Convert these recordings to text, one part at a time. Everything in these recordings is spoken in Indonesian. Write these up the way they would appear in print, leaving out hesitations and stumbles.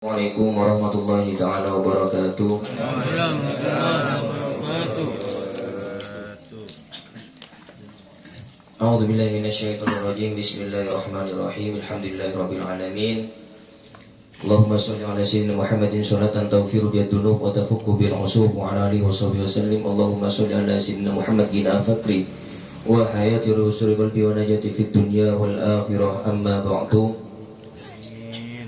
Assalamualaikum warahmatullahi taala wabarakatuh. A'udzu billahi minasyaitonir rajim. Bismillahirrahmanirrahim. Alhamdulillahirabbil alamin. Allahumma shalli ala sayyidina Muhammadin sholatan taghfiru bihad dunub wa tafukku bil usub wa ala alihi washabihi wasallim. Allahumma shalli ala sayyidina Muhammadin afakri wa hayati rusul qalbi wa najati fid dunya wal akhirah. Amma ba'du.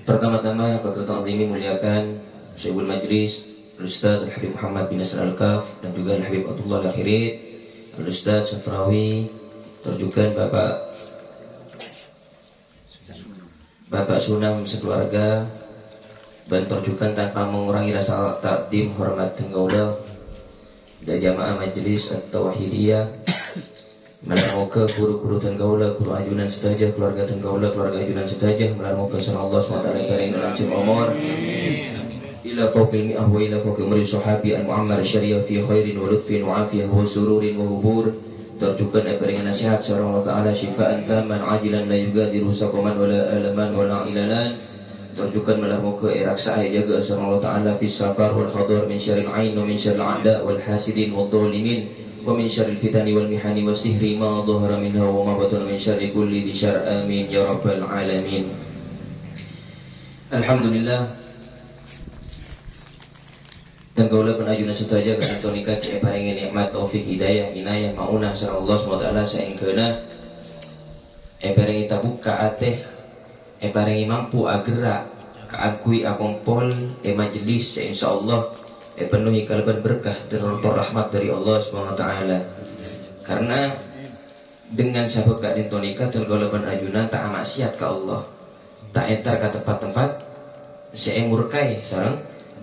Pertama-tama Bapak ini muliakan Syekhul Majlis Al-Ustaz Al-Habib Muhammad bin Nasr Al-Kaf dan juga Al-Habib Abdullah Al-Akhirid, Al-Ustaz Syafrawi, terjukan Bapak Sunam sekeluarga, dan terjukan tanpa mengurangi rasa takdim hormat tenggaula dan jamaah Majlis At-Tauhidiyah. Moga guru-guru tenggaula, guru ajunan setajah, keluarga tenggaula, keluarga ajunan setajah, moga sareng Allah SWT karing lancim umur ila fawqil mi'ah wa ila fawqil umri sahabi al-mu'ammar syariah fi khairin wa lutfin wa afiyah wa sururin wa hubur. Terjukan dengan nasihat sareng Allah Ta'ala syifaan taman ajilan la yugadiru saqaman wa la alaman wa la ilalan. Terjukan moga raksa jaga sareng Allah Ta'ala fi safar wal hadar min syarril ain wa min syarril a'da wal hasidin wad dhalimin wa min syarril fitani wal mihani was sihri ma dhahara minha wa ma batana min syarri kulli dhi syarr. Amin ya rabbal alamin. Alhamdulillah. Dan kaula penajuna setaja ka tonika ke paring nikmat taufik hidayah inayah maunah sareng Allah SWT saengkeuna paring tabuka ateh paring mampu agerak kaakui akompol majelis insyaallah penuhi kalban berkah dan rahmat dari Allah SWT. Karena dengan sabab gak dintonika tergolaban ajunan tak maksiat ke Allah, tak entar ke tempat-tempat saya murkai sareng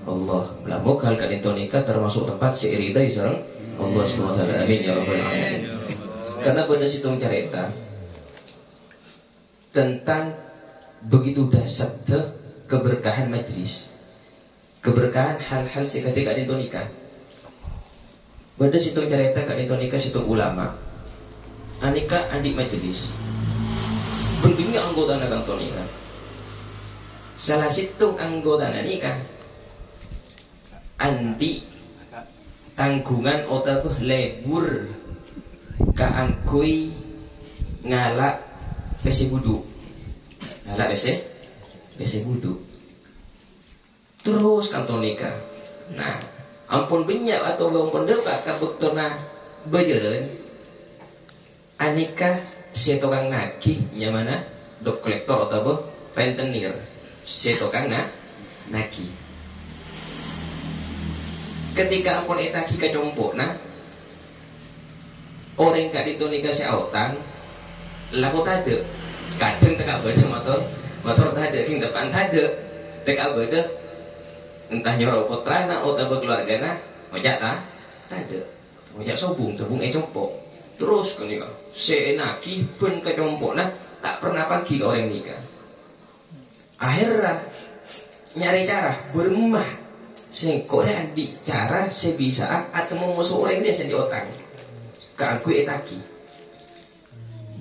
Allah. Melamu hal gak dintonika termasuk tempat saya ridai sareng Allah SWT. Amin ya rabbal alamin. Karena pada situng cerita tentang begitu dahsyat keberkahan majlis, keberkahan hal-hal seketika di tonika. Pada situ cerita kak di tonika situ ulama anika andi majelis bentuknya anggota nagang tonika. Salah situ anggota nanika andi tanggungan otak lebur kaangkui ngalak pesi budu ngalak pesi budu terus kantonika. Nah, ampun benyak atau ampun depak kabuktona bejeren anika si tokang nagih nyamana dok kolektor atau rentenir si tokang nagih. Ketika ampun etaki kacompok nah orang kak ditonika si autang laku tade kadang teka beda motor tade king depan tade teka beda entah nyorok putrana atau keluargana ojak tade ojak sobung compok terus kenika seenaki ben kecompokna tak pernah pagi ke orang nikah. Akhirnya nyari cara bermah singkore di cara sebisa atau mau musuh orang dia sendiri otang keangku etaki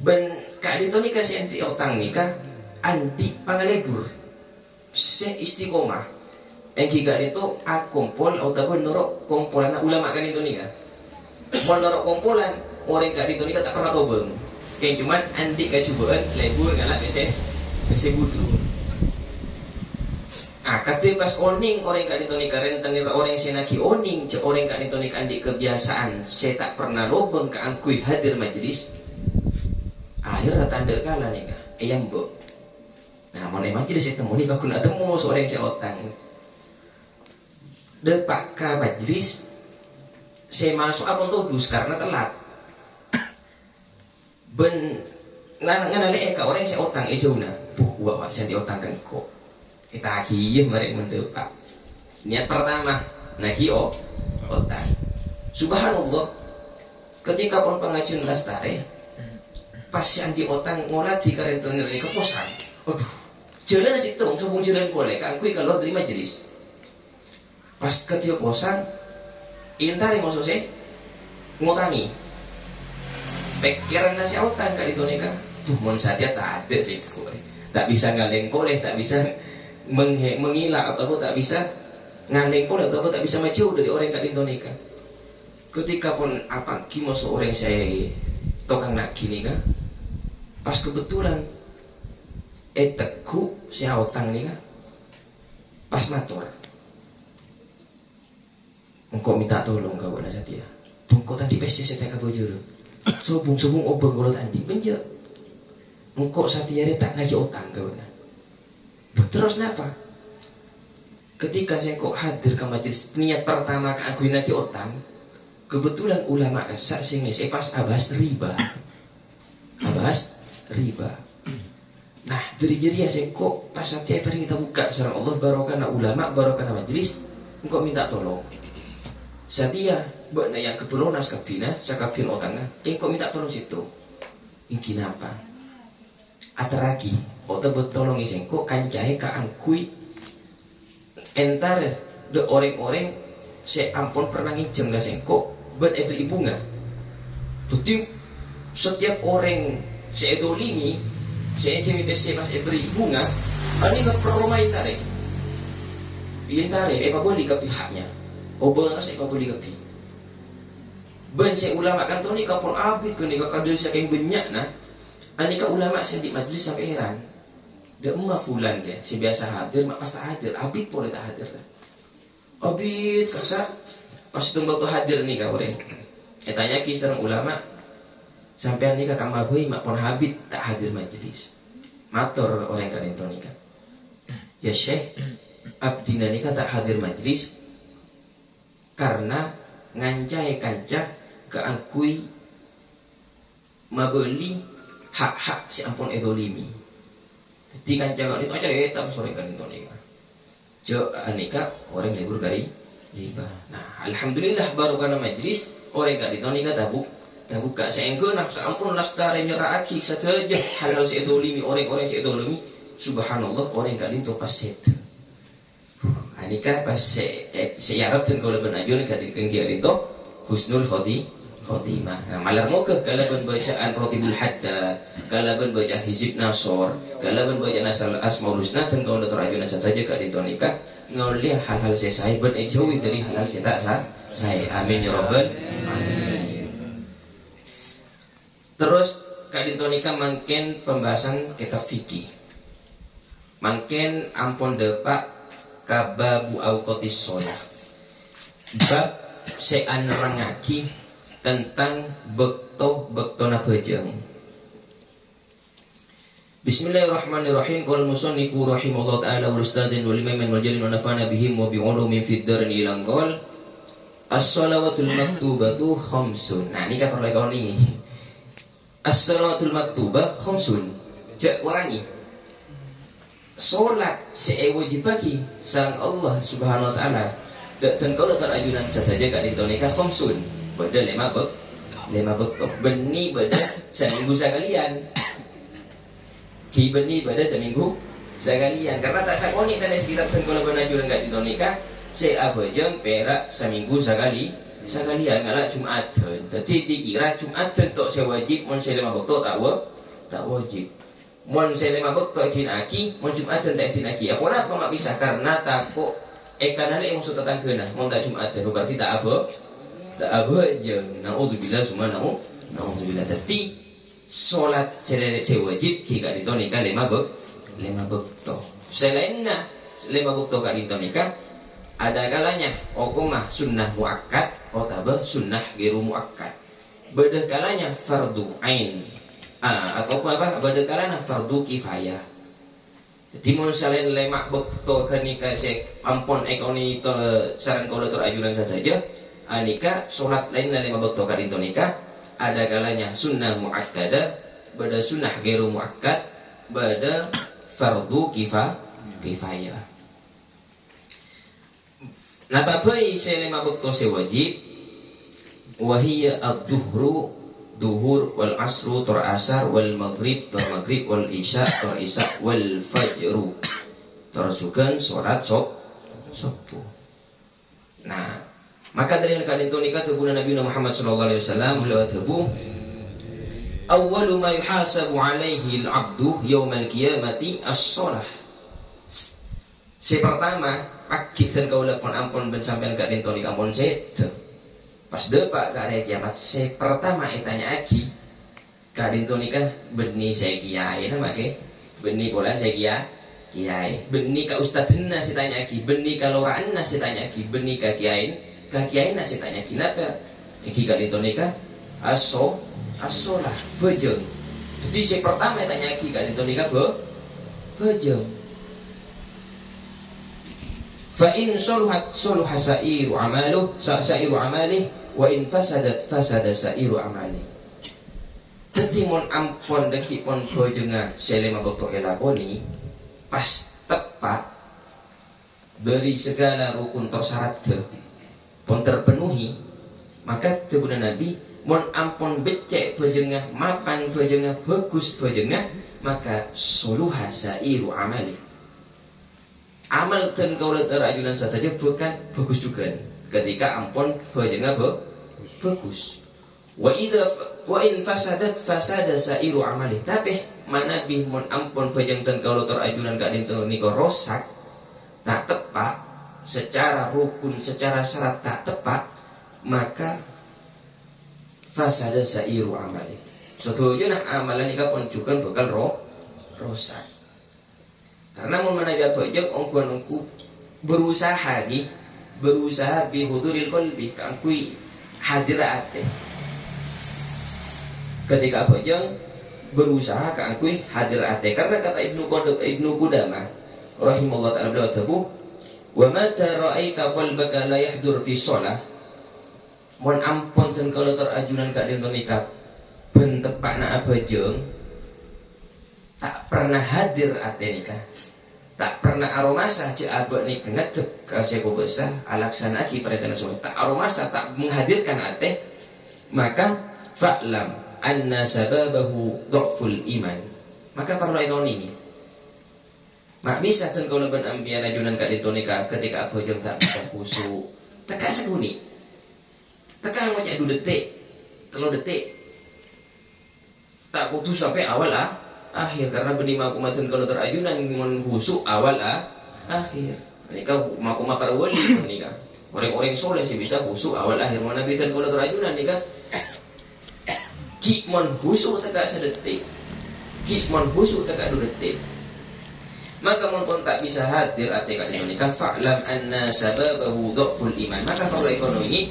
ben kak dito nikah si enti otang nikah andi pangalebur se istiqomah giga itu kumpul atau menurut kumpulan ulama kan itu nih kan menurut kumpulan orang kan itu nih tak pernah tobeng yang cuma andi kecubaan lebur ngalah bese budu. Kata pas oning orang kan itu nih karen tenir orang senaki oning orang kan itu nih andi kebiasaan saya tak pernah lobeng ke angkui hadir majelis akhirnya tanda kalah nih kan yang bu. Nah mau majelis itu mau nih bakun temu seorang yang otang depak ke majlis saya masuk abang tudus karena telat ben nganale eka orang saya otang ejuna wah saya diotangkan kok kita akiyah mereka mendepak niat pertama naki otang subhanallah ketika pun pengajian lastare pas yang di otang ngolah di karentenir ini keposan aduh jalan situ sobung jalan boleh kangkui kalau dari majelis pas ketiak bosan intari maksud saya ngutangi pikiran nasi autang kali itu nih kan tuh mon saja tak ada sih tak bisa ngaleng boleh tak bisa mengilah ataupun tak bisa ngandeng pun ataupun tak bisa maju dari orang yang kadinto nikah. Ketika pun apa kimo seorang saya tokang nak kini kan, pas kebetulan teku si otang nih kan, pas matur, engkau minta tolong kau nak setia, tunggu tadi pasti saya tak kabujur, sobung obeng kalau tadi benjak, engkau setia tak ngaji otang kau nak, terus napa? Ketika saya kok hadir ke majelis niat pertama ke aku ngaji otang, kebetulan ulama kasak sing ngisi pas abas riba. Nah, dari jeri saya kok pas setiap hari kita buka sareng Allah barokah ulama, barokah majelis, engkau minta tolong. Satia buat yang keperluan naskapina, sakapin otangnya, engkau minta tolong situ. Ingin apa? Ataraki, otak bertolong iseng kok kancai ka angkui entar de orang-orang saya ampun pernah nginjem gak sengkok buat every bunga. Tutim setiap orang saya dolimi, saya jemi pasti pas every bunga, ini nggak perlu main tarik. Bikin tarik, boleh ke pihaknya. Obeng saya boleh ke pihak. Ben saya ulama kan tuh ni kapun abid ke ni kakadil saya kain banyak nah. Anika ulama saya di majlis sampai heran. Dia emak fulan dia, si biasa hadir, mak pas tak hadir, abid boleh tak hadir. Abid kasak, pas tunggu tu hadir ni kau boleh. Tanya kisah ulama, sampai ni kakak mabui, mak pun abid tak hadir majlis. Matur orang kan itu ni kan. Ya Syekh, abdina ni tak hadir majlis karena ngancai kancah keangkui mabeli hak-hak si ampun edolimi. Di kancangan itu aja etam sore kan itu nikah. Jo nikah orang libur kali riba. Nah, alhamdulillah baru kana majlis orang kali itu nikah tabuk gak seenggo nak sampun lastare nyeraki saja halal seedolimi orang-orang seedolimi subhanallah orang kali itu pas set. Nikah pas seyarap dan kalau benajun kali kengki itu husnul khotimah. Nah, malar moga kalaban bacaan Rotibul Haddad, kalaban baca Hizib Nasor, kalaban baca Nasal Asmaul Husna dan kalau terajun saja kak ditonika ngauliah hal-hal saya ben jauhi dari hal-hal tak saya. Amin ya rabbal alamin. Terus kak ditonika mangken pembahasan kitab fikih. Mangken ampun depak kababu auqatis shalah. Bab seanerangaki tentang bekto nabajang. Bismillahirrahmanirrahim. Qul musannifu rahimallahu ta'ala wal ustadin wal imamin wal jalil wa nafana bihim wa bi ulumin fid darin ilang qol as-shalawatul maktubatu khamsun. Nah, ini kan perlu kau ini. As-shalawatul maktubah khamsun. Jak warangi. Salat wajib bagi sang Allah Subhanahu wa taala. Dan kalau terajunan saja kak ditonika khamsun. Beda lima bekto beni beda seminggu sekalian ki beni beda seminggu sekalian karena tak sakoni tadi sekitar tengkola penajuran gak ditonika saya abajeng perak seminggu sekalian ngalah Jumatan jadi dikira Jumatan tok saya wajib mon saya lima bekto tak wajib mon saya lima bekto kinaki mon Jumatan tak kinaki apa mak bisa karena takut kanale yang sudah tangkena mon tak Jumatan berarti tak aja, naudzubillah semua naudzubillah. Jadi solat wajib jika ditonika lima bekto. Selainnya lima bekto kali ditonika ada kalanya okumah sunnah muakkad atau sunnah gairu muakkad. Beda kalanya fardu ain atau apa? Beda kalanya fardu kifayah. Jadi mau selain lima bekto kenika sek ampun ekoni to saran kalau terajunan saja. Anika solat lain dan lima bekto kali nikah ada kalanya sunnah muakkada, bada sunnah gairu muakkad, bada fardu kifayah. Nah, bapai saya lima bekto saya wajib, wahiyya ad-duhru duhur wal asru tor asar wal maghrib tor maghrib wal isya tor isya wal fajru tor sugan solat subuh. Nah, maka dari hal itu nikah tubuh Nabi Muhammad sallallahu alaihi wasallam beliau tubuh awwalu ma yuhasabu alaihi al-'abdu yaumal qiyamati as-shalah. Si pertama pagi dan kau pun ampun ben sampean gak dintoni ampun sedo. Pas depak gak ada kiamat. Si pertama tanya lagi gak dintoni kan benih saya kiai nama ke benih bola saya kiai benih ka ustadna si tanya lagi benih ka lorana si tanya lagi benih ka kiai si tanya lagi kenapa iki gak dintoni kan asolah bejeng. Jadi si pertama tanya lagi gak dintoni kan bejeng. Fa in soluhat soluha sa'iru amalih wa in fasadat fasada sa'iru amalih. Dadi mon ampun deki pon bojenga selema boto elakoni pas tepat dari segala rukun tersyarat pun terpenuhi, maka tebuna Nabi mon ampun becek bojenga mapan bojenga bagus bojenga maka soluha sa'iru amalih. Amal dan kaulah terajunan saja bukan bagus juga ketika ampun bajenga bagus. Wa in fasadat fasada sairu amalih. Tapi mana bihmun ampun bajeng dan kaulah terajunan gak dintu niko rosak tak tepat secara rukun secara syarat tak tepat maka fasada sairu amalih. Setuju amalan nika pun juga bakal rosak. Karena mau menajat wajah ongku berusaha bihuduril qalbi kangkui hadirat ketika wajah berusaha kangkui hadirat karena kata Ibnu Qudamah rahimahullah ta'ala beliau tabu wa mata ra'aita qalbaka la yahdur fi shalah mon ampun dan kalau terajunan gak den nikah ben tepakna abajeng tak pernah hadir ate nikah tak pernah aromasa cek abad ni ngedek kasih ko besar alaksana ki perintah semua tak aromasa tak menghadirkan ate maka fa'lam anna sababahu dhaful iman maka perlu ini mak bisa ten kalau ben ambian ajunan kak ditonika ketika apa jeng tak bisa kusuk teka seguni teka mau cek 2 detik 3 detik tak kudu sampai awal akhir karena benih makumatan kalau terajunan menghusuk awal akhir nikah makuma para wali nikah orang-orang soleh sih bisa husuk awal akhir mana bitan kalau terajunan nikah kikmon husuk tegak sedetik kikmon husuk tegak 2 detik maka pun tak bisa hadir atika nikah fa'lam anna sababahu dhaful iman maka kalau ekonomi ini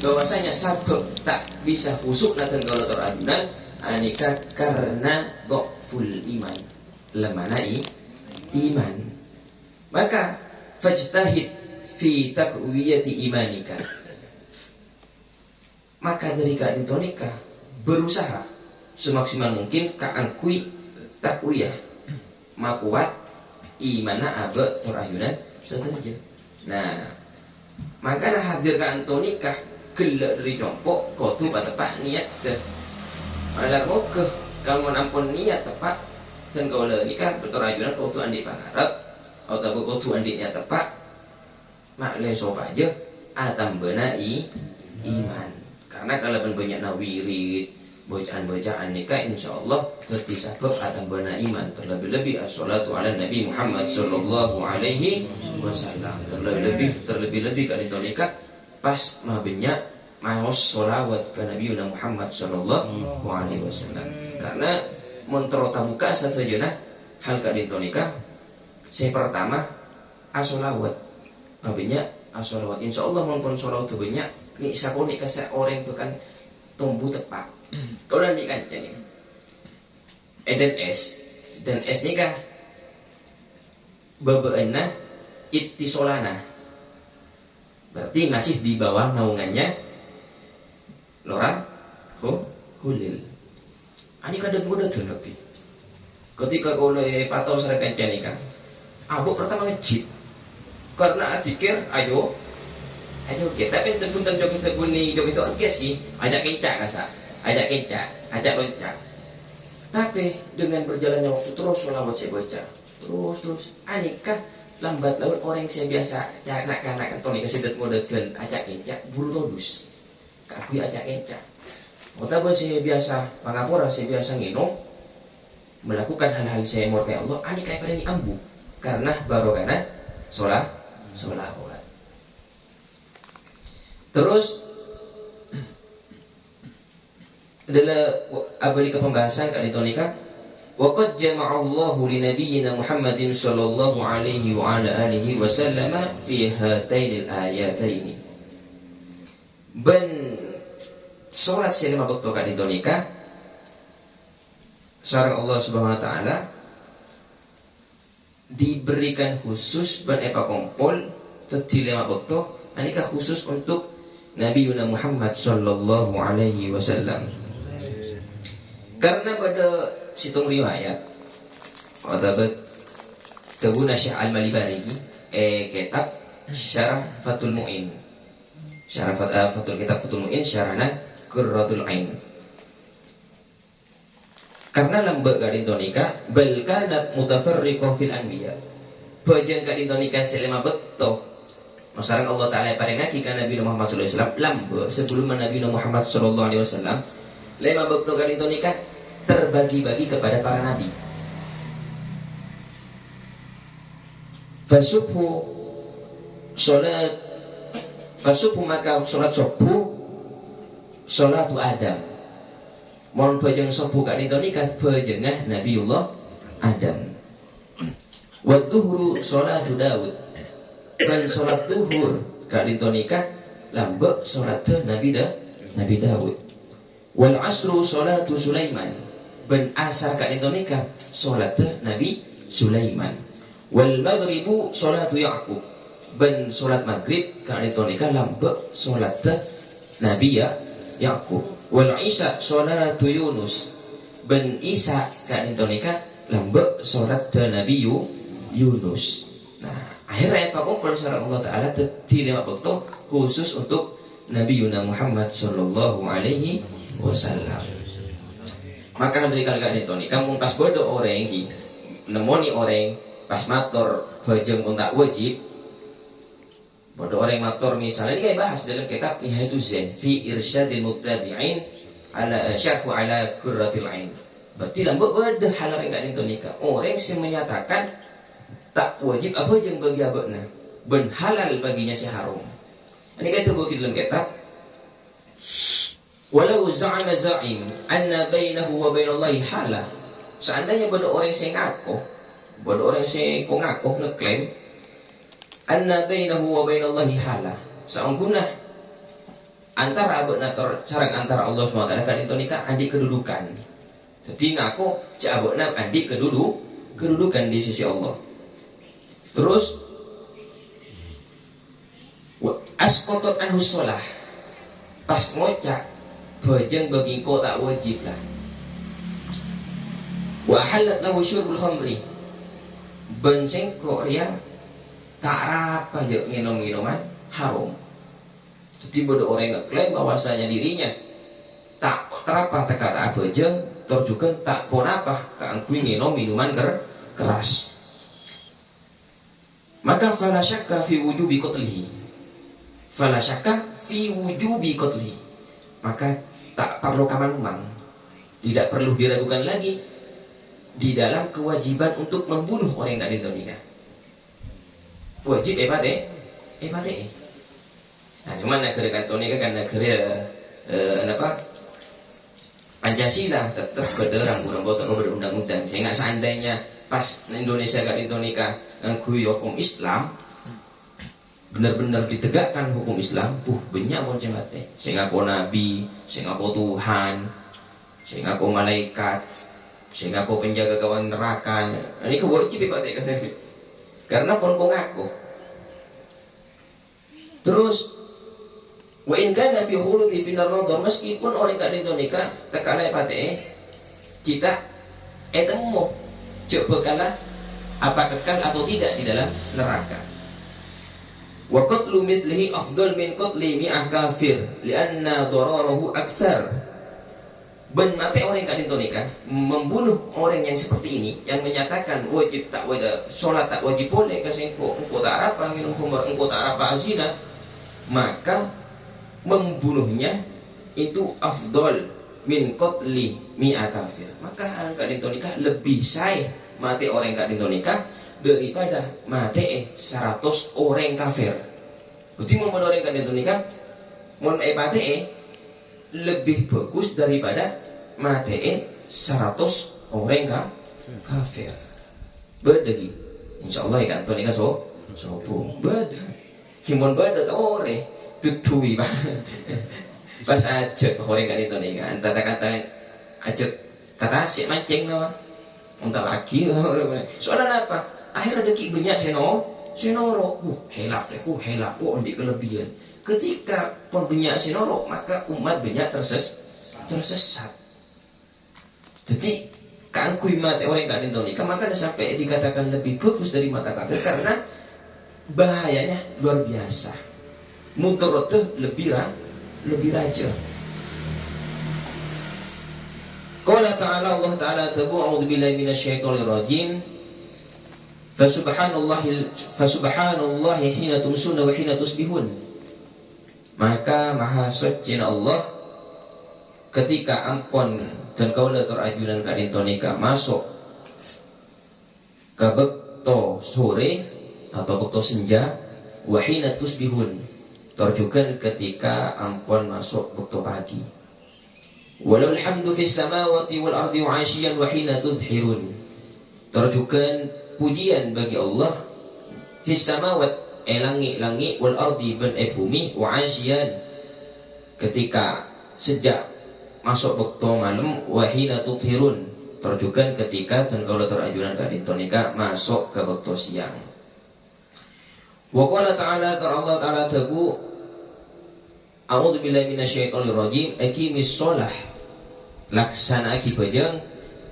bahwasanya sabab tak bisa husuk natan kalau terajunan anika karena dhaful iman lemana iman maka fajtahid fi taqwiyati imanika maka dari kak ditonika berusaha semaksimal mungkin kaangkui takwiyah makuat imana abe terayunan setuju nah maka hadir ka antonika gelak dari jompok kotu tepat niat Alar moga kalau menampun niat tepat dan kalau nikah berterajunan kau tu andi pangarap atau kau tu andinya tepat mak leso aja atam benai iman karena kalau banyak nawirid bacaan nikah insyaallah berarti sabab atam benai iman terlebih-lebih as-salatu ala Nabi Muhammad sallallahu alaihi wasallam terlebih-lebih kalau nikah pas mah banyak maos sholawat ke Nabi Muhammad sallallahu alaihi wasallam karena menterota buka satu jenah hal kadin nikah saya pertama asolawat banyak asolawat insyaallah mon sholawat tu banyak ni sakoni kasa orang tu kan tumbuh tepat kalau nanti kan jadi dan S nikah bebeena ittisolana berarti masih di bawah naungannya Lora hulil. Ani kadang muda tuh nabi. Ketika kau le patau serkan canika, abu pertama ngejit. Karena adikir, ayo kita pun tentukan joki teguni joki itu orkes ki, ajak kencak kasa, ajak loncak. Tapi dengan berjalannya waktu terus selawat saya baca, terus. Anika lambat laun orang saya biasa kanak-kanak atau nih kesedet model dan ajak kencak buru todus. Aku ajak kencak. Otak saya biasa pangapura, saya biasa nginum melakukan hal-hal saya murkai Allah. Ani kayak pada ini ambu karena barokana sholawat. Terus adalah abadi ke pembahasan kali itu nikah. Waqad jama'allahu li nabiyyina Muhammadin sallallahu alaihi wa ala alihi wa sallama fi hatainil ayataini. Ben salat selama waktu kali itu nikah sareng Allah Subhanahu wa taala diberikan khusus ben epa kompol tetilema waktu nikah khusus untuk Nabi Yuna Muhammad sallallahu alaihi wasallam. Karena pada situng riwayat atabat Tabuna Syekh Al-Malibarigi kitab Syarah Fathul Mu'in. Syarah Fathul Mu'in syarana Qurratul Ain. Karena lambek gadin tonika bal kanat mutafarriqah fil anbiya. Bajan gadin tonika selama bekto. Masarang Allah Taala parengaki ka Nabi Muhammad sallallahu alaihi wasallam lambek sebelum Nabi Muhammad sallallahu alaihi wasallam lema bekto gadin tonika terbagi-bagi kepada para nabi. Fasubhu maka salat subuh salatu Adam. Mohon bajeng subuh kak ditonikan bajengah Nabiullah Adam. Wa dhuhru salatu Daud. Dan salat zuhur kak ditonikan lambek salat Nabi Daud. Wal asru salatu Sulaiman. Ben asar kak ditonikan salat Nabi Sulaiman. Wal maghribu salatu Ya'qub. Ben salat maghrib kak ditonikan lambek salat Nabi Ya'qub. Wal isya salatu Yunus. Ben isya kak ditonikan lambek salat Nabi Yunus. Nah, akhirnya Pak Kumpul syarah Allah Ta'ala di 5 waktu khusus untuk Nabi Yuna Muhammad sallallahu alaihi wasallam. Maka dari kali ditoni kamu pas bodoh orang ini nemoni orang pas matur bajeng untak wajib bodoh orang matur misalnya ini kayak bahas dalam kitab Nihayatul Zain fi irsyadil mubtadi'in ala syarhu ala Qurratil Ain. Berarti lambek beda hal yang enggak ditonika. Orang yang menyatakan tak wajib apa jeung bagi abadna ben halal baginya si haram. Ini kata buku dalam kitab walau za'ama za'im anna bainahu wa bainallahi halah. Seandainya ada orang yang ngaku, ada orang yang ngaku ngeklaim anna bainahu wa bainallahi halah. Saungguna antara abadna sareng antara Allah SWT kan itu nikah andi kedudukan. Jadi ngaku cak abadna andi kedudukan di sisi Allah. Terus asqatat anhu shalah. Pas ngocak bajeng bagi kau tak wajib lah. Wa halat lahu syurbul khamri. Ben sengko dia tak rapa je minum-minuman haram. Jadi ada orang yang ngeklaim bahwasanya dirinya tak terapa kata apa je terjukan tak pun apa keangkui minum minuman keras. Maka fala syakka fi wujubi qatlihi. Fala syakka fi wujubi qatlihi. Maka tak perlu kaman-mang. Tidak perlu diragukan lagi di dalam kewajiban untuk membunuh orang yang tidak ditolika. Wajib ebate. Nah, cuma negara kantonika kan negara Pancasila tetap berderang bukan berundang-undang. Sehingga seandainya pas Indonesia gak ditonika ngakui hukum Islam benar-benar ditegakkan hukum Islam banyak macam mate sehingga ko nabi sehingga ko Tuhan sehingga ko malaikat sehingga ko penjaga kawan neraka ini kewajib Pak karena pun ko ngaku terus wa in kana fi khuludi fi nar-nadar meskipun orang gak ditonika tekala pate kita temu coba kalah apa kekal atau tidak di dalam neraka. Wa qatlu mithlihi afdal min qatli mi'ah kafir lianna dararahu aktsar. Ben mate orang yang ditonikan membunuh orang yang seperti ini yang menyatakan wajib tak wajib salat tak wajib boleh kesengko engko tak apa minum khamr engko tak apa zina maka membunuhnya itu afdal min qatli mi'a kafir. Maka angka ditonika lebih saya mati orang yang ditonika daripada mate 100 orang kafir. Berarti mau orang kan itu nikah, mau mate lebih bagus daripada mate 100 orang kafir. Bedagi, insyaallah kan to nikah sopo beda. Himon beda ta ore tutui ba. Pas ajak orang kan itu nikah, kata-kata ajak kata asik mancing nama. Entah lagi soalnya apa? Akhirnya ada ki banyak senoro, helak, di kelebihan. Ketika pembanyak senoro, maka umat banyak tersesat. Jadi kan kui mate orang gak nikah, maka sampai dikatakan lebih bagus dari mata kafir karena bahayanya luar biasa. Mudarat lebih raja. Qala ta'ala, Allah Ta'ala tabu a'udzu billahi minasyaitonir rajim. Fasubhanallahi hina tumsuna wa hina tusbihun. Maka maha suci Allah ketika ampon dan kaula terajunan ka dintonika masuk ke bekto sore atau bekto senja wa hina tusbihun. Terjukan ketika ampon masuk bekto pagi. Walau alhamdu fis samawati wal ardi wa 'ashiyan wa hina tudhhirun. Terjukan pujian bagi Allah fis samawat langit-langit wal ardi ban bumi wa 'ashiyan ketika sejak masuk waktu malam wa hina tudhhirun. Terjukan ketika dan kalau terajunan ka dintonika masuk ke waktu siang. Wa qala ta'ala Allah Ta'ala tabu a'udzu billahi minasyaitonir rajim aqimis shalah. Laksana kibajang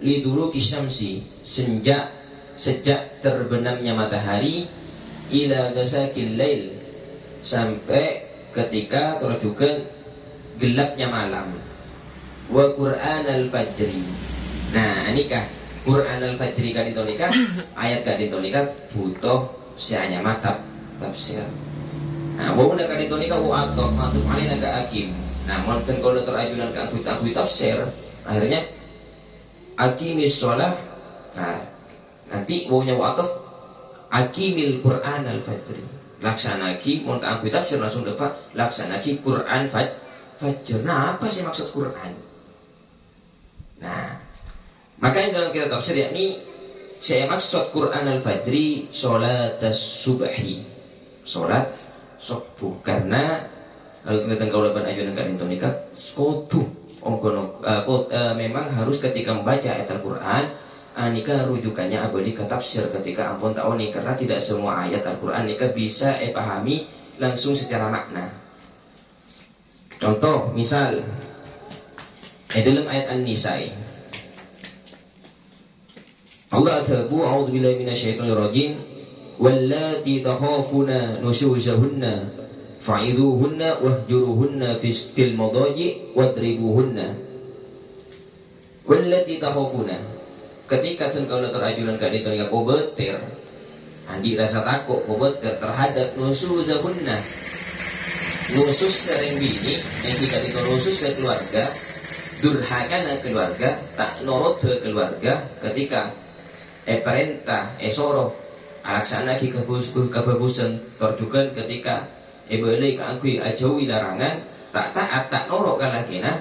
liduluki syamsi sejak terbenamnya matahari ila ghasaqil lail sampai ketika terjukan gelapnya malam wa Qur'an al-fajri. Nah nikah Qur'an al-fajri kan itu nikah ayat kan itu nikah butuh sianya matap tafsir. Nah wawuna kan itu nikah wa atau matuf alina ka akim. Nah monten kalau terajunan ka aku tafsir akhirnya aqimis shalah. Nah nanti wawunya wa'ataf aqimil Qur'an al-fajri. Laksanaki mun tak tafsir langsung dapat laksanaki Qur'an fajr. Nah apa sih maksud Qur'an? Nah makanya dalam kitab tafsir yakni saya maksud Qur'an al-fajri salat as-subhi, salat subuh. Karena kalau kita kau lakukan ajudan kan intonika kudu memang harus ketika membaca ayat Al-Quran nikah rujukannya abadi ke tafsir ketika ampun ta'oni, karena tidak semua ayat Al-Quran nikah bisa pahami langsung secara makna. Contoh misal dalam ayat An-Nisa Allah tabu a'udzu billahi minasyaitonir rajim wallati takhafuna nusyuzahunna fa'idhuhunna wahjuruhunna fil madaji wadribuhunna. Wallati takhafuna ketika tun kalau terajunan ka ditu kau betir andi rasa takut kau betir terhadap nusuzahunna. Nusus sering bini yang kita itu nusus ke keluarga, durhakana keluarga, tak nurut ke keluarga ketika perintah soro alaksana ki kebagusan terjukan ketika boleh keangkui ajauhi larangan tak taat tak norok kalakina.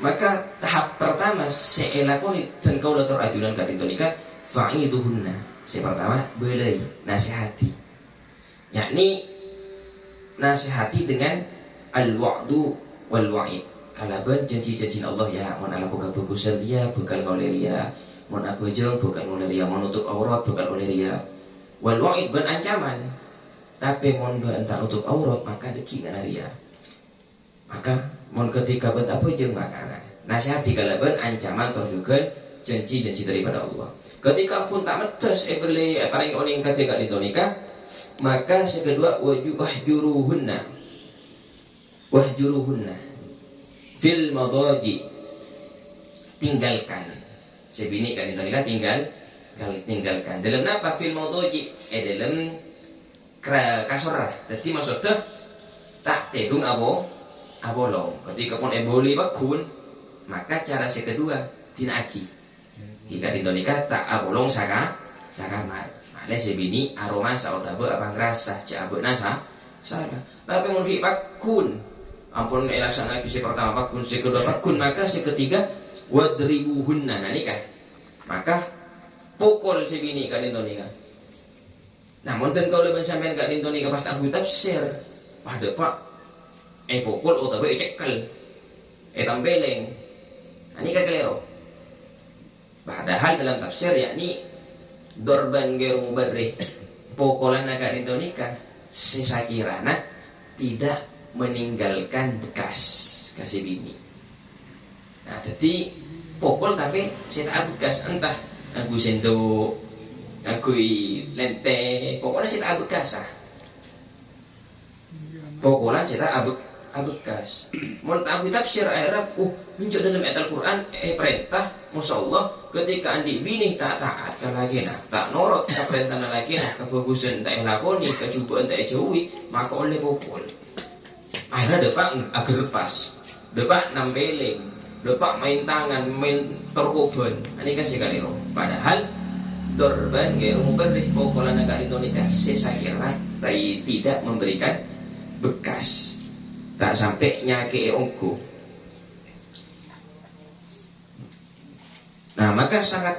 Maka tahap pertama seelakoni dan kau latar ajudan kadin tonika fa'iduhunna. Pertama boleh nasihati, yakni nasihati dengan al-wa'du wal wa'id. Kalaban janji-janji Allah ya mon ala buka bagusan dia bakal ngoleria, mon apa jeng bakal ngoleria, mon nutup aurat bakal ngoleria. Wal wa'id ban ancaman. Tapi mon entah untuk aurat maka deki ria. Maka mon ketika bet apa jeung makanan. Nasihati kalaban ancaman atau juga janji-janji daripada Allah. Ketika pun tak metes beli paling oning ketika ditonika, maka sekedua wahjuruhunna fil madaji, tinggalkan. Sebini kan ditonika tinggalkan. Dalam apa fil madaji? Dalam kasur. Jadi maksudnya tak tedung abolong. Ketika pun boleh bakun, maka cara kedua tinaki. Jika ditonika tak abolong saka mat. Ada sebini aroma sautabe apa ngerasa cabe nasa salah. Tapi mungkin pakun, ampun laksana si pertama pakun, si kedua pakun, maka si ketiga wadribuhunna nikah. Maka pukul sebini kadin nikah. Namun ten kau lebih sampean kadin nikah pas aku tafsir, pada pak, pukul utabe cekel, tambeleng, nikah kelero. Padahal dalam tafsir yakni dorban geru mubarrih pukulan agak nikah sesakirana tidak meninggalkan bekas kasih bini. Nah jadi pukul tapi saya tak bekas entah aku sendok aku lente pokoknya saya tak bekas pukulan saya tak bekas. Mun aku tafsir Arab muncul dalam ayat Al-Qur'an perintah Masya Allah ketika andi bini tak taat ke lagi tak norot ke perintah lagi kebagusan tak lakoni kecubaan tak jauhi maka oleh pukul. Akhirnya depak agar lepas depak nambeleng depak main tangan main terkoban ini kasih kaliro. Padahal dorban gaya mubarrih pukulan agak nikah sesakira tidak memberikan bekas, tak sampai nyake ongko. Nah maka sangat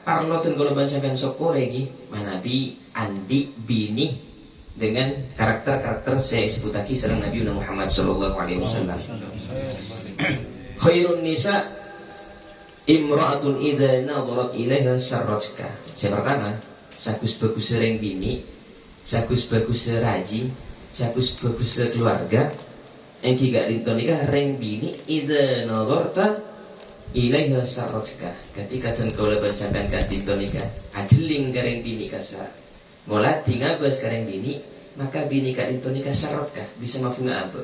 parlo dan kalau sampean soko lagi manabi andi bini dengan karakter-karakter saya sebut lagi serang Nabi Muhammad sallallahu alaihi wasallam. Khairun nisa imra'atun idza nadharat ilaiha syarrajka. Yang pertama, bagus-bagus sereng bini, bagus-bagus seraji, bagus-bagus keluarga. Yang gak dintonika reng bini idza nadharta ilaiha syarrajka. Ketika ten kau leban sampean ka dintonika ajeling gareng bini kasa ngolah tingabas gareng bini maka bini ka dintonika syarrajka bisa mafhumna abe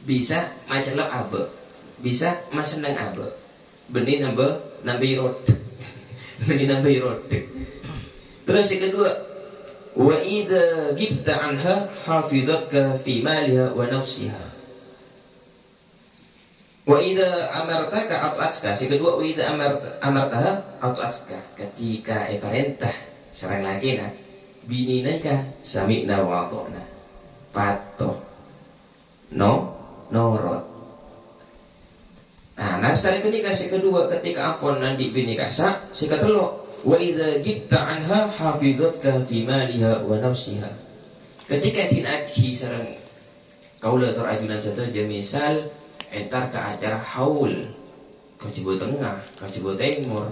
bisa macelap abe bisa masenang abe benih nambah rod benih nambah rod. Terus yang kedua wa idza gibta anha hafizatka fi maliha wa nafsiha. Wa idza amartaka at'atka. Si kedua wa idza amartaha at'atka. Ketika perintah sareng laki na bini ka sami'na wa ata'na. Patuh. Norot. Nah, nasari kenika si kedua ketika ampun nandi bini kasa si ketelo wa idza gibta anha hafizatka fi maliha wa nafsiha. Ketika tinaki sareng kaula terajunan saja misal entar ke acara haul ke Cibo Tengah, ke Cibo Timur,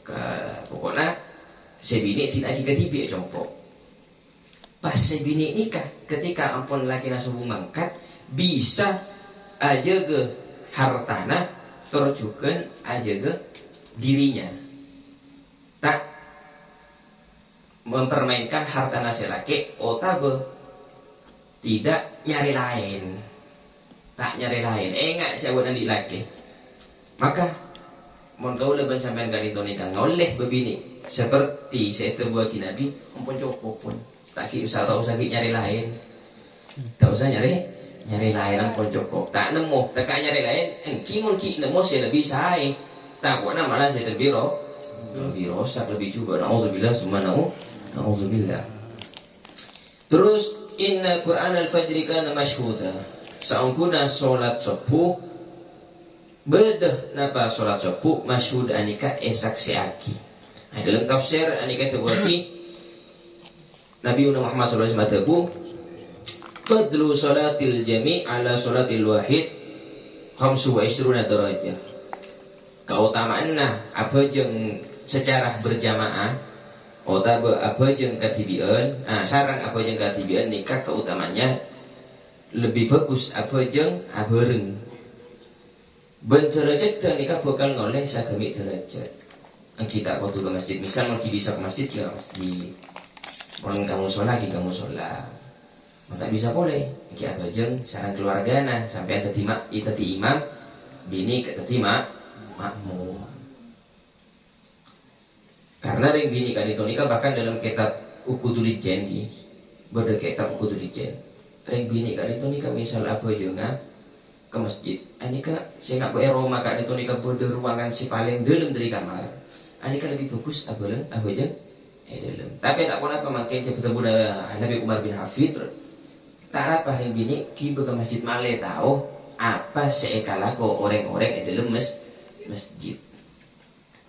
ke pokoknya sebini tinaki ketibi jompo. Pas sebini nikah ketika ampun laki nasubu mangkat bisa aja ke hartana terjukan aja ke dirinya. Tak mempermainkan hartana si laki otabe tidak nyari lain. Tak nyari lain, enggak jauh nanti lagi. Maka mon kau leban sampean kali tonika ngoleh bebini seperti saya terbuat Nabi ampun cukup pun tak usah nyari lain, tak usah nyari lain ampun cukup. Tak nemu, tak nyari lain, kimun nemu saya lebih say, tak buat malah saya lebih rosak lebih juga. Nauzubillah summa nauzubillah. Terus inna Qur'an al-fajri kana mashhuda. Saungkuna solat subuh bedah napa solat subuh masyhud anika saksi aki. Nah, dalam tafsir anika tebuati Nabi Muhammad sallallahu alaihi wasallam fadlu salatil jami' ala salatil wahid 25 derajat. Keutamaanna apa jeung secara berjamaah otabe apa jeung katibieun. Nah, sareng apa jeung katibieun nikah keutamanya lebih bagus apa jeung abeureng. Benderajat dan nikah bakal ngoleh sagami derajat. Kita waktu ke masjid, misal mau bisa ke masjid kita masjid. Mun kamu sholat kamu sholat. Mun tak bisa boleh. Iki apa jeung sareng keluargana sampai tadi imam bini ke tadi makmum. Karena ring bini kan itu nikah bahkan dalam kitab Ukudul Janji. Beda kitab Ukudul Janji. Reng bini kan itu nikah misal apa juga ke masjid. Anika saya nak bayar Roma kan itu nikah bodoh ruangan si paling dalam dari kamar. Anika lebih bagus apa aja Tapi tak pernah pemakai bertemu Nabi Umar bin Hafid. Tarat paling bini ki ke masjid Malay tahu apa seekala ko orang-orang dalam masjid.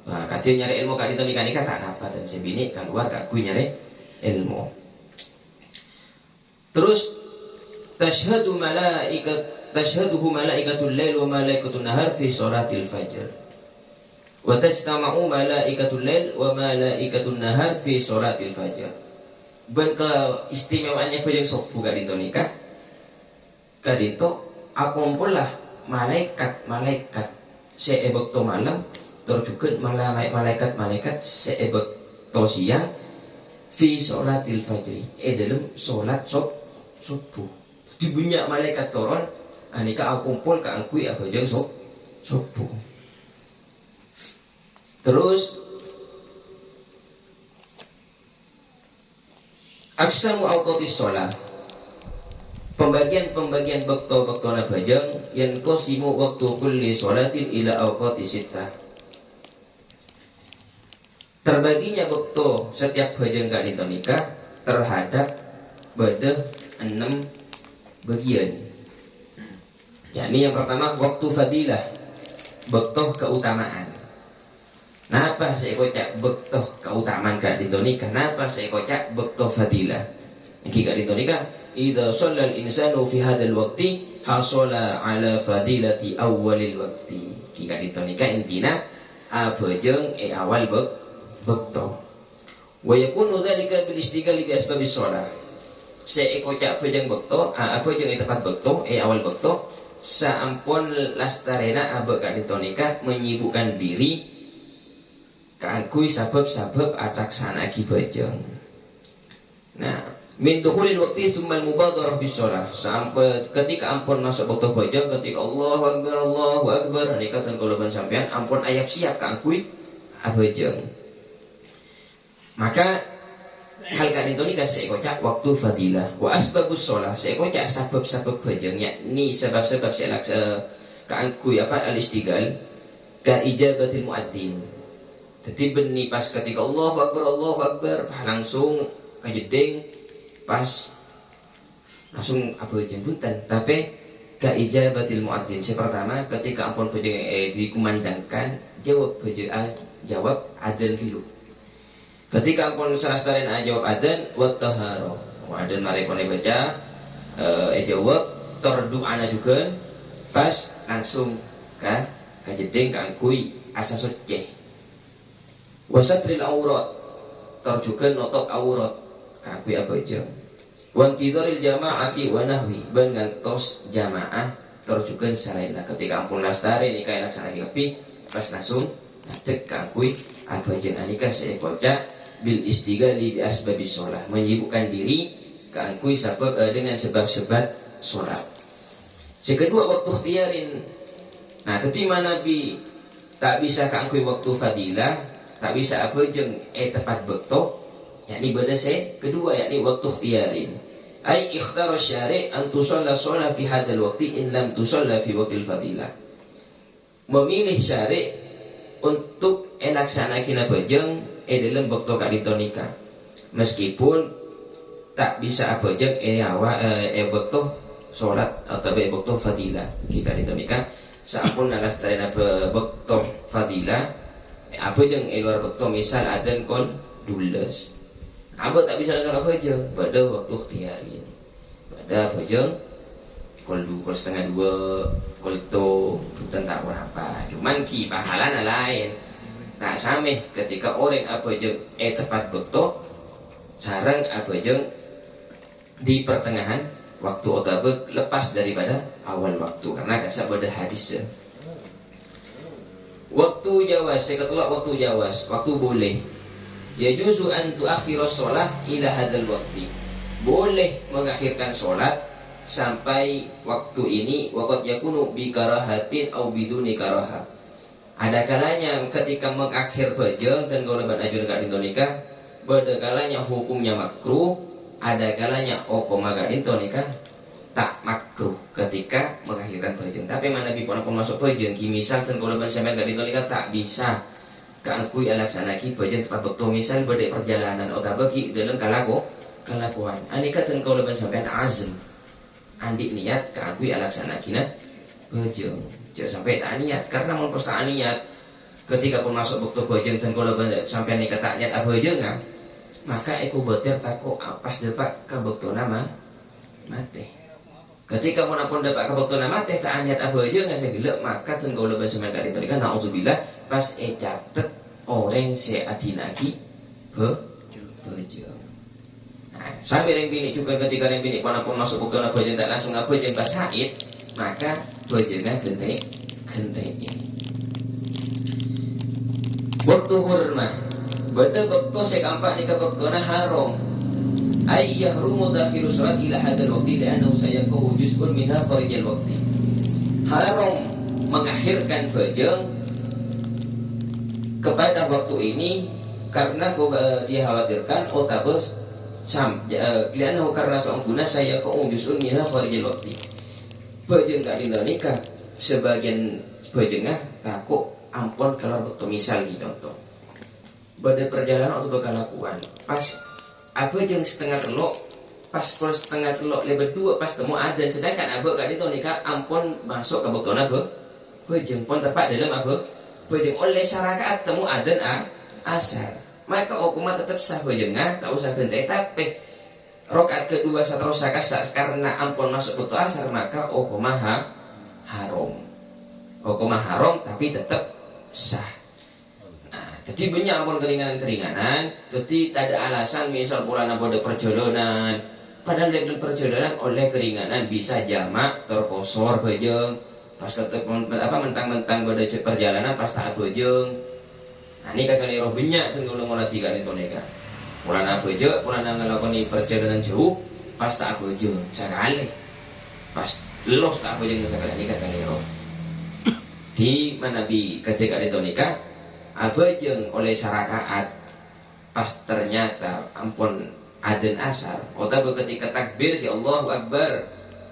Nah, katanya nyari ilmu kali itu nikah tak apa dan sebini keluar aku nyari ilmu. Terus tashhaduhu malaikatul lail wa malaikatul nahar fi salatil fajr. Wa tajtama'u malaikatul lail wa malaikatul nahar fi salatil fajr. Ben keistimewaannya yang sok buka di nikah kadito akumpullah malaikat seebek to malam terjuket malaikat seebek to siang fi sholatil fajri dalam sholat subuh dibunyak malaikat turun anika akumpul ka angkui apa jeung subuh. Terus aksamu awqatis sholat, pembagian bekto na bajang yang kosimu waktu kulli sholatin ila awqatis sittah. Terbaginya bekto setiap bajang kali nikah terhadap beda 6 bagian. Yakni yang pertama waktu fadilah, bekto keutamaan. Napa saya kocak bektoh keutamaan kak dintonika? Napa saya kocak bektoh fadilah? Jika dintonika, idza shallal insanu fi hadzal waqti hasala ala fadilati awwalil waqti. Jika dintonika intina abajeng awal bektoh. Wa yakunu dzalika bil istighali bi asbabis shalah. Saya kocak abajeng bektoh, abajeng tempat bektoh awal bektoh saampun lastarena abek kak dintonika menyibukkan diri keangkui sabab-sabab ataksana ki bajeng. Nah, min dukhulil waqti summal mubadarah bis shalah. Sampai ketika ampun masuk waktu bajeng, ketika Allahu akbar nikatan kulaban sampean ampun ayap siap keangkui abajeng. Maka hal kan itu nikah saya kocak waktu fadilah. Wa asbabus shalah saya kocak sabab-sabab bajeng yakni sebab-sebab saya keangkui al-istighal ka ijabatil muadzin. Jadi benih pas ketika Allahu Akbar langsung kejeding pas langsung apa jemputan. Tapi kaijabatil muadzin pertama ketika ampun bajeng dikumandangkan jawab adzan dulu. Ketika ampun salastaren jawab adzan wa tahara. Adzan mari kone baca jawab terduana juga pas langsung kejeding kaangkui asa suci. Wasatril aurat terjukan notok aurat kakui apa jam wantidoril jamaati wa nahwi ben ngantos jamaah terjukan selainlah ketika ampun lastari nikah laksana kapi pas langsung nadek kakui apa jam anika saya kocak bil istighali bi asbabis shalah menyibukkan diri kakui sebab dengan sebab-sebab sholat. Kedua waktu ikhtiarin. Nah ketika Nabi tak bisa kakui waktu fadilah tak bisa apa jeng tepat bekto yakni beda saya kedua yakni waktu ikhtiarin ai ikhtara syari' an tusalla shalah fi hadzal waqti in lam tusalla fi waqtil fadilah memilih syari' untuk laksanakeun apa jeng dalam bekto kadito nikah meskipun tak bisa apa jeng bekto salat atau bekto fadilah kita kadito nikah sampun nalastaren apa bekto fadilah apa jeng luar bekto misal adzan kol 12. Apa tak bisa langsung apa jeng pada waktu ikhtiari. Pada apa jeng kol 2 kol setengah 2 kol to bukan tak berapa. Cuman ki pahalana lain. Nah sameh ketika orang apa jeng tepat bekto sareng apa jeng di pertengahan waktu otabek lepas daripada awal waktu karena kasar pada hadis. Waktu jawas, saya ketolak waktu jawas, waktu boleh. Ya juzu an tuakhiras sholat ila hadzal waqti. Boleh mengakhirkan sholat sampai waktu ini waqad yakunu bi karahatin au biduni karahah. Ada kalanya ketika mengakhir bajeng dan golongan ajun ka nikah, pada kalanya hukumnya makruh, ada kalanya maga nikah tak makruh ketika mengakhirkan bajeng. Tapi mana bipun masuk bajeng, misal dan golongan sampean ka nikah tak bisa Kaangkui alaksanaki bajen tepat betul misal berdek perjalanan atau bagi dalam kelakuan. Anika ten kau leban sampean azm. Andik niat kaangkui alaksanaki na bajen. Jangan sampai tak niat karena mau perasaan niat. Ketika pun masuk betul bajen ten kau leban sampean nikah tak niat apa aja ngam. Maka aku betir tako apas dapat kabukto nama mati. Ketika pun dapat kabukto nama mati tak anyat apa aja nggak saya gelap maka ten kau leban semen kali tadi kan naudzubillah pas catet orang se adinagi bejo. Nah, sampai yang bini juga ketika yang bini pun masuk betul apa aja tak langsung apa aja pas haid maka bejonya genteng ini. Waktu hurmah beda waktu sekampak nikah waktuna haram ay yahrumu dakhilu salat ila hadzal waqti li'annahu sayakunu juz'un minha kharijal waqti. Haram mengakhirkan bajang kepada waktu ini karena dia khawatirkan otabus li'annahu karena seungguna sayakunu juz'un minha kharijal waqti. Bajang gak nikah sebagian bajangnya takut ampun kalau waktu misal contoh pada perjalanan atau berkelakuan pas apa jeng setengah telok pas setengah telok lebar dua pas temu adzan sedangkan abah gak itu nikah ampun masuk ke bektona bejeng pun tepat dalam abah bejeng oleh syarakat temu adzan asar maka hukumnya tetap sah bejengnya tak usah gentai tapi rokaat kedua setelah sakasa karena ampun masuk betul asar maka hukumnya haram tapi tetap sah. Jadi banyak ampun keringanan-keringanan. Jadi tak ada alasan misal pula pada perjalanan. Padahal dalam perjalanan oleh keringanan bisa jamak terkosor bejeng. Pas mentang-mentang pada perjalanan pas tak bejeng. Nah ini kakak roh banyak tunggu ngolah tiga itu neka. Pula bejeng, pula ngelakoni perjalanan jauh pas tak bejeng sekali. Pas los tak bejeng sekali ini kakak roh. Di mana bi ketika itu nikah abajeng oleh syarakat pas ternyata ampun adzan asar atau ketika takbir ya Allahu Akbar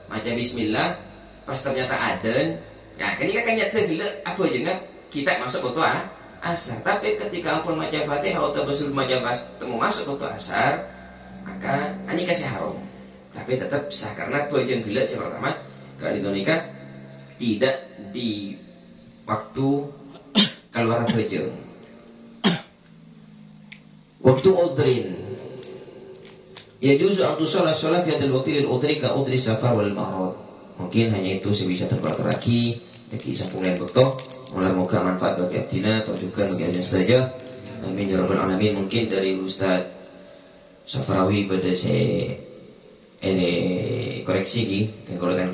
macam bismillah pas ternyata adzan ya ini kan nyata gila apa aja kita masuk waktu asar tapi ketika ampun macam Fatihah atau sebelum macam pas temu masuk waktu asar maka ini kasih haram tapi tetap sah karena abajeng gila yang pertama kali itu nikah tidak di waktu keluar bejeng. Waktu udrin yajuzu an tusalla shalat fi hadzal waqti lil udri ka udri safar wal marad. Mungkin hanya itu sebisa terbatas bagi sampungan betul. Moga manfaat bagi abdina atau juga bagi abdina saja. Amin ya rabbal alamin. Mungkin dari Ustaz Safrawi pada saya koreksi ki, kalau kan